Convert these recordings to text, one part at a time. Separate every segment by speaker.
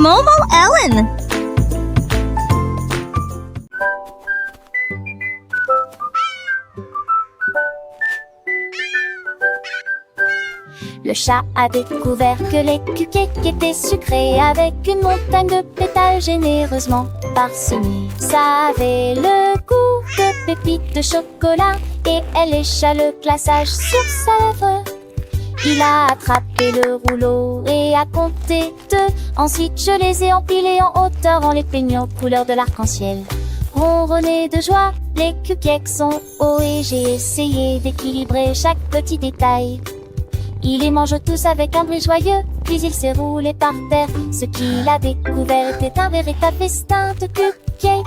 Speaker 1: Momo Ellen.
Speaker 2: Le chat a découvert que les cupcakes étaient sucrés avec une montagne de pétales généreusement parsemés. Ça avait le goût de pépites de chocolat et elle lécha le glaçage sur sa lèvre. Il a attrapé le rouleau et a compté 2. Ensuite je les ai empilés en hauteur en les peignant couleur de l'arc-en-ciel. Ronronné de joie, les cupcakes sont hauts et j'ai essayé d'équilibrer chaque petit détail. Il les mange tous avec un bruit joyeux, puis il s'est roulé par terre. Ce qu'il a découvert était un véritable festin de cupcakes.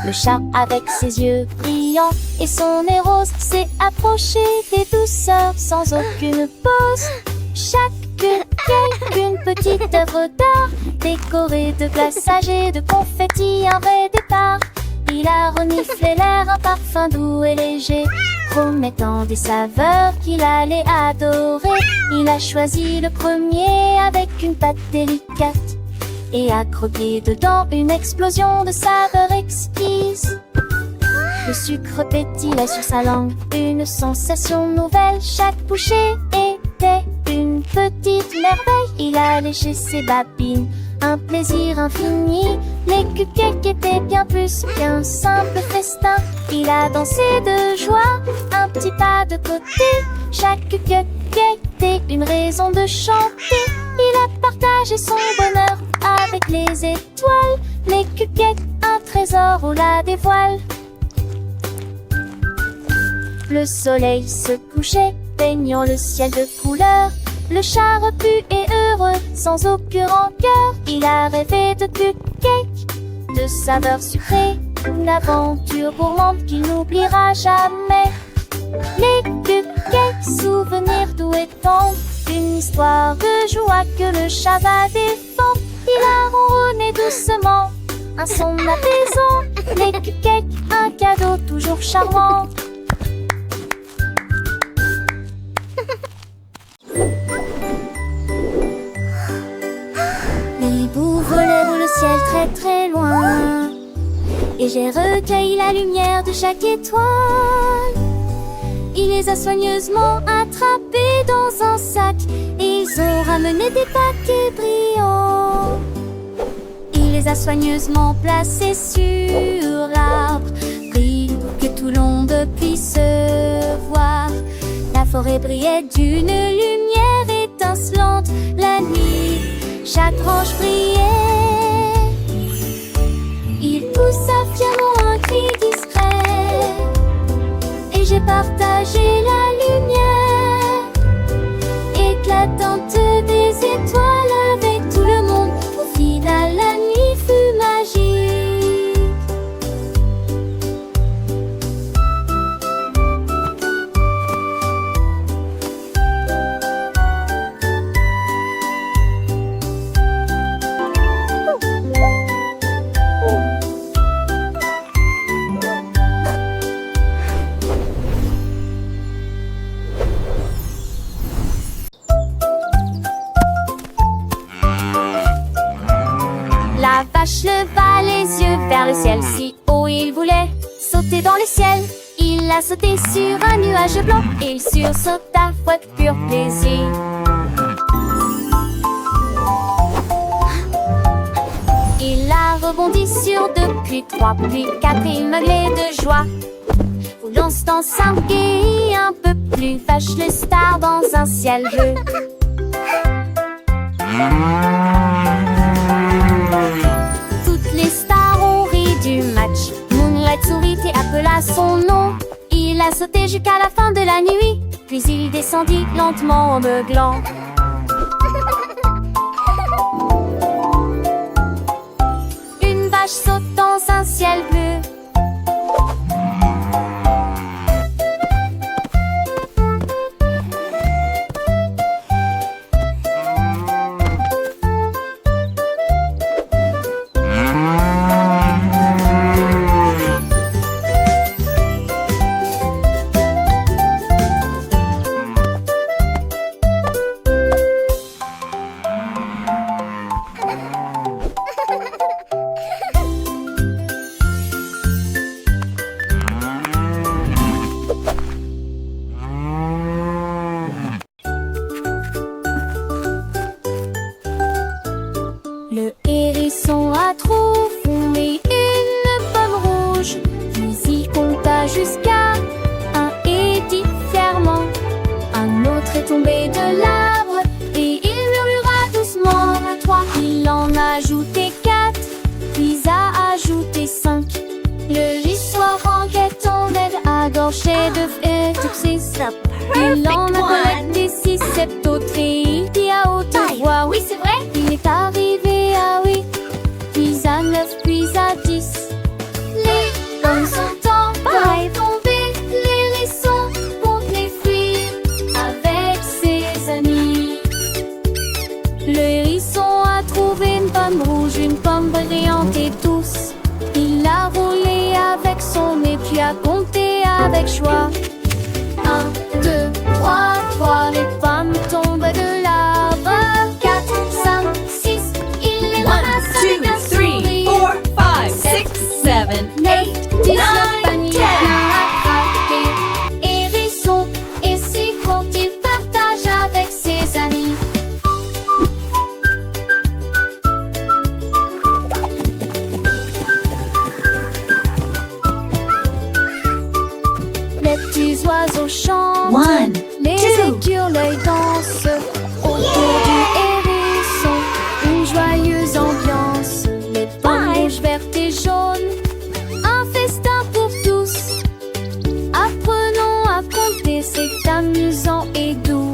Speaker 2: Le chat, avec ses yeux brillants et son nez rose, s'est approché des douceurs sans aucune pause. Chaque cupcake, une petite œuvre d'art, décorée de glaçage et de confettis, un vrai départ. Il a reniflé l'air, un parfum doux et léger, promettant des saveurs qu'il allait adorer. Il a choisi le premier avec une pâte délicate et a croqué dedans une explosion de saveurs exquises. Le sucre pétillait sur sa langue, une sensation nouvelle. Chaque bouchée était une petite merveille. Il a léché ses babines, un plaisir infini. Les cupcakes étaient bien plus qu'un simple festin. Il a dansé de joie, un petit pas de côté. Chaque cupcake était une raison de chanter. Il a partagé son bonheur avec les étoiles. Les cupcakes, un trésor, on la dévoile. Le soleil se couchait, peignant le ciel de couleurs. Le chat repu et heureux, sans aucune rancœur. Il a rêvé de cupcakes, de saveurs sucrées, une aventure gourmande qu'il n'oubliera jamais. Les cupcakes, souvenirs doux et tendres, une histoire de joie que le chat va défendre. Il a ronronné doucement, un son apaisant. Les cupcakes, un cadeau toujours charmant. L'hibou volait dans le ciel très très loin, et j'ai recueilli la lumière de chaque étoile. Il les a soigneusement attrapés dans un sac, et ils ont ramené des paquets brillants. Il les a soigneusement placés sur l'arbre, pour que tout le monde puisse voir. La forêt brillait d'une lumière étincelante. La nuit, chaque branche brillait. Il poussa fièrement un cri discret, et j'ai partagé la lumière éclatante des étoiles avec tout le monde. Au final, la nuit fut magique. La vache leva les yeux vers le ciel, si haut il voulait sauter dans le ciel. Il a sauté sur un nuage blanc et il sursauta fois de pur plaisir. Il a rebondi sur 2, puis 3, puis 4, il meuglait de joie, voulant se s'enguer un peu plus vache le star dans un ciel bleu. Toutes les stars ont ri du match. Moonlight sourit et appela son nom. Il a sauté jusqu'à la fin de la nuit, puis il descendit lentement en meuglant. Une vache saute dans un ciel bleu. Il en a collecté 6, 7 autres et il dit à haute voix.
Speaker 1: Oui, c'est vrai.
Speaker 2: Il est arrivé à 8, puis à 9, puis à 10. Les pommes sont en bas et tombées, les hérissons montent les fruits avec ses amis. Le hérisson a trouvé une pomme rouge, une pomme brillante et douce. Il l'a roulée avec son nez, puis a compté avec joie. 1, 2, 3, 4, les pommes tombent de l'arbre. 4, 5, 6, il les
Speaker 1: 1,
Speaker 2: ramasse avec
Speaker 1: 2,
Speaker 2: un
Speaker 1: 3,
Speaker 2: sourire.
Speaker 1: 4, 5, 6, 7, 8,
Speaker 2: 19
Speaker 1: 9,
Speaker 2: paniers
Speaker 1: 10.
Speaker 2: bien attrapés. Hérisson, et si compte il partage avec ses amis. Les petits oiseaux chantent,
Speaker 1: 1,
Speaker 2: les
Speaker 1: 2.
Speaker 2: écureuils dansent autour du hérisson. Une joyeuse ambiance, les pommes rouges, vertes et jaunes. Un festin pour tous. Apprenons à compter, c'est amusant et doux.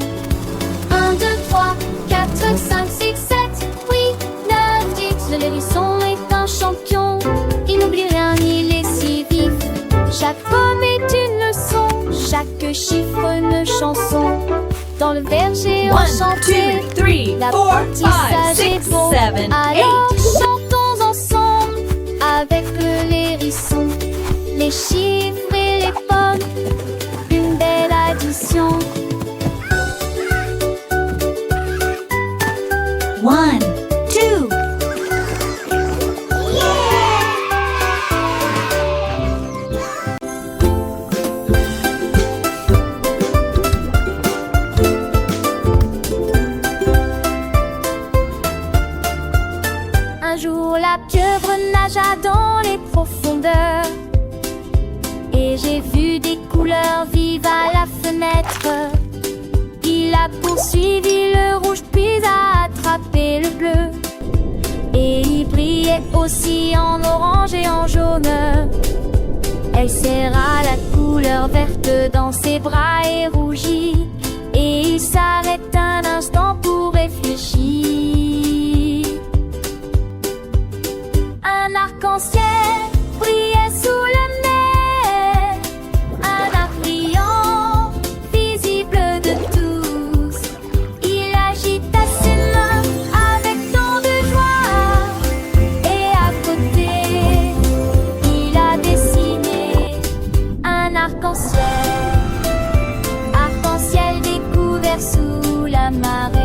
Speaker 2: 1, 2, 3, 4, 5, 6, 7, 8, 9, 10. Le hérisson est un champion. Il n'oublie rien, il est si vif. Chaque pomme est une leçon, chaque chiffre une chanson. Dans le verger
Speaker 1: 1,
Speaker 2: enchanté,
Speaker 1: 2, 3,
Speaker 2: l'apprentissage
Speaker 1: 4, 5,
Speaker 2: est
Speaker 1: 6,
Speaker 2: beau.
Speaker 1: 7,
Speaker 2: Alors
Speaker 1: 8.
Speaker 2: chantons ensemble avec le hérisson. Les chiffres et les pommes, une belle addition.
Speaker 1: 1, 2.
Speaker 2: Un jour la pieuvre nagea dans les profondeurs et j'ai vu des couleurs vives à la fenêtre. Il a poursuivi le rouge puis a attrapé le bleu et il brillait aussi en orange et en jaune. Elle serra la couleur verte dans ses bras et rougit et il s'arrête un instant pour réfléchir. Un arc-en-ciel brillait sous la mer, un arc brillant, visible de tous. Il agita ses mains avec tant de joie, et à côté, il a dessiné un arc-en-ciel, arc-en-ciel découvert sous la marée.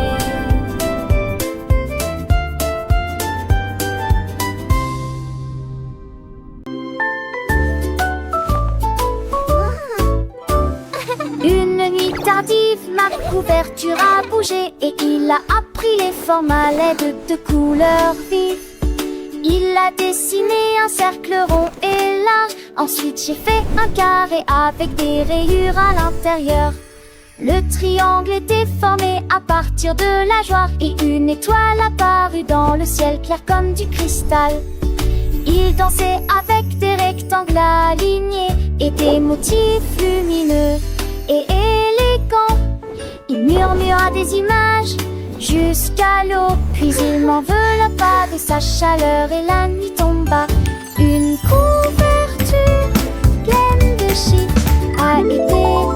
Speaker 2: Une nuit tardive, ma couverture a bougé et il a appris les formes à l'aide de couleurs vives. Il a dessiné un cercle rond et large. Ensuite j'ai fait un carré avec des rayures à l'intérieur. Le triangle était formé à partir de la joie et une étoile apparut dans le ciel clair comme du cristal. Il dansait avec des rectangles alignés et des motifs lumineux et élégants. Il murmura des images jusqu'à l'eau, puis il m'enveloppa de sa chaleur et la nuit tomba. Une couverture pleine de chiffres a été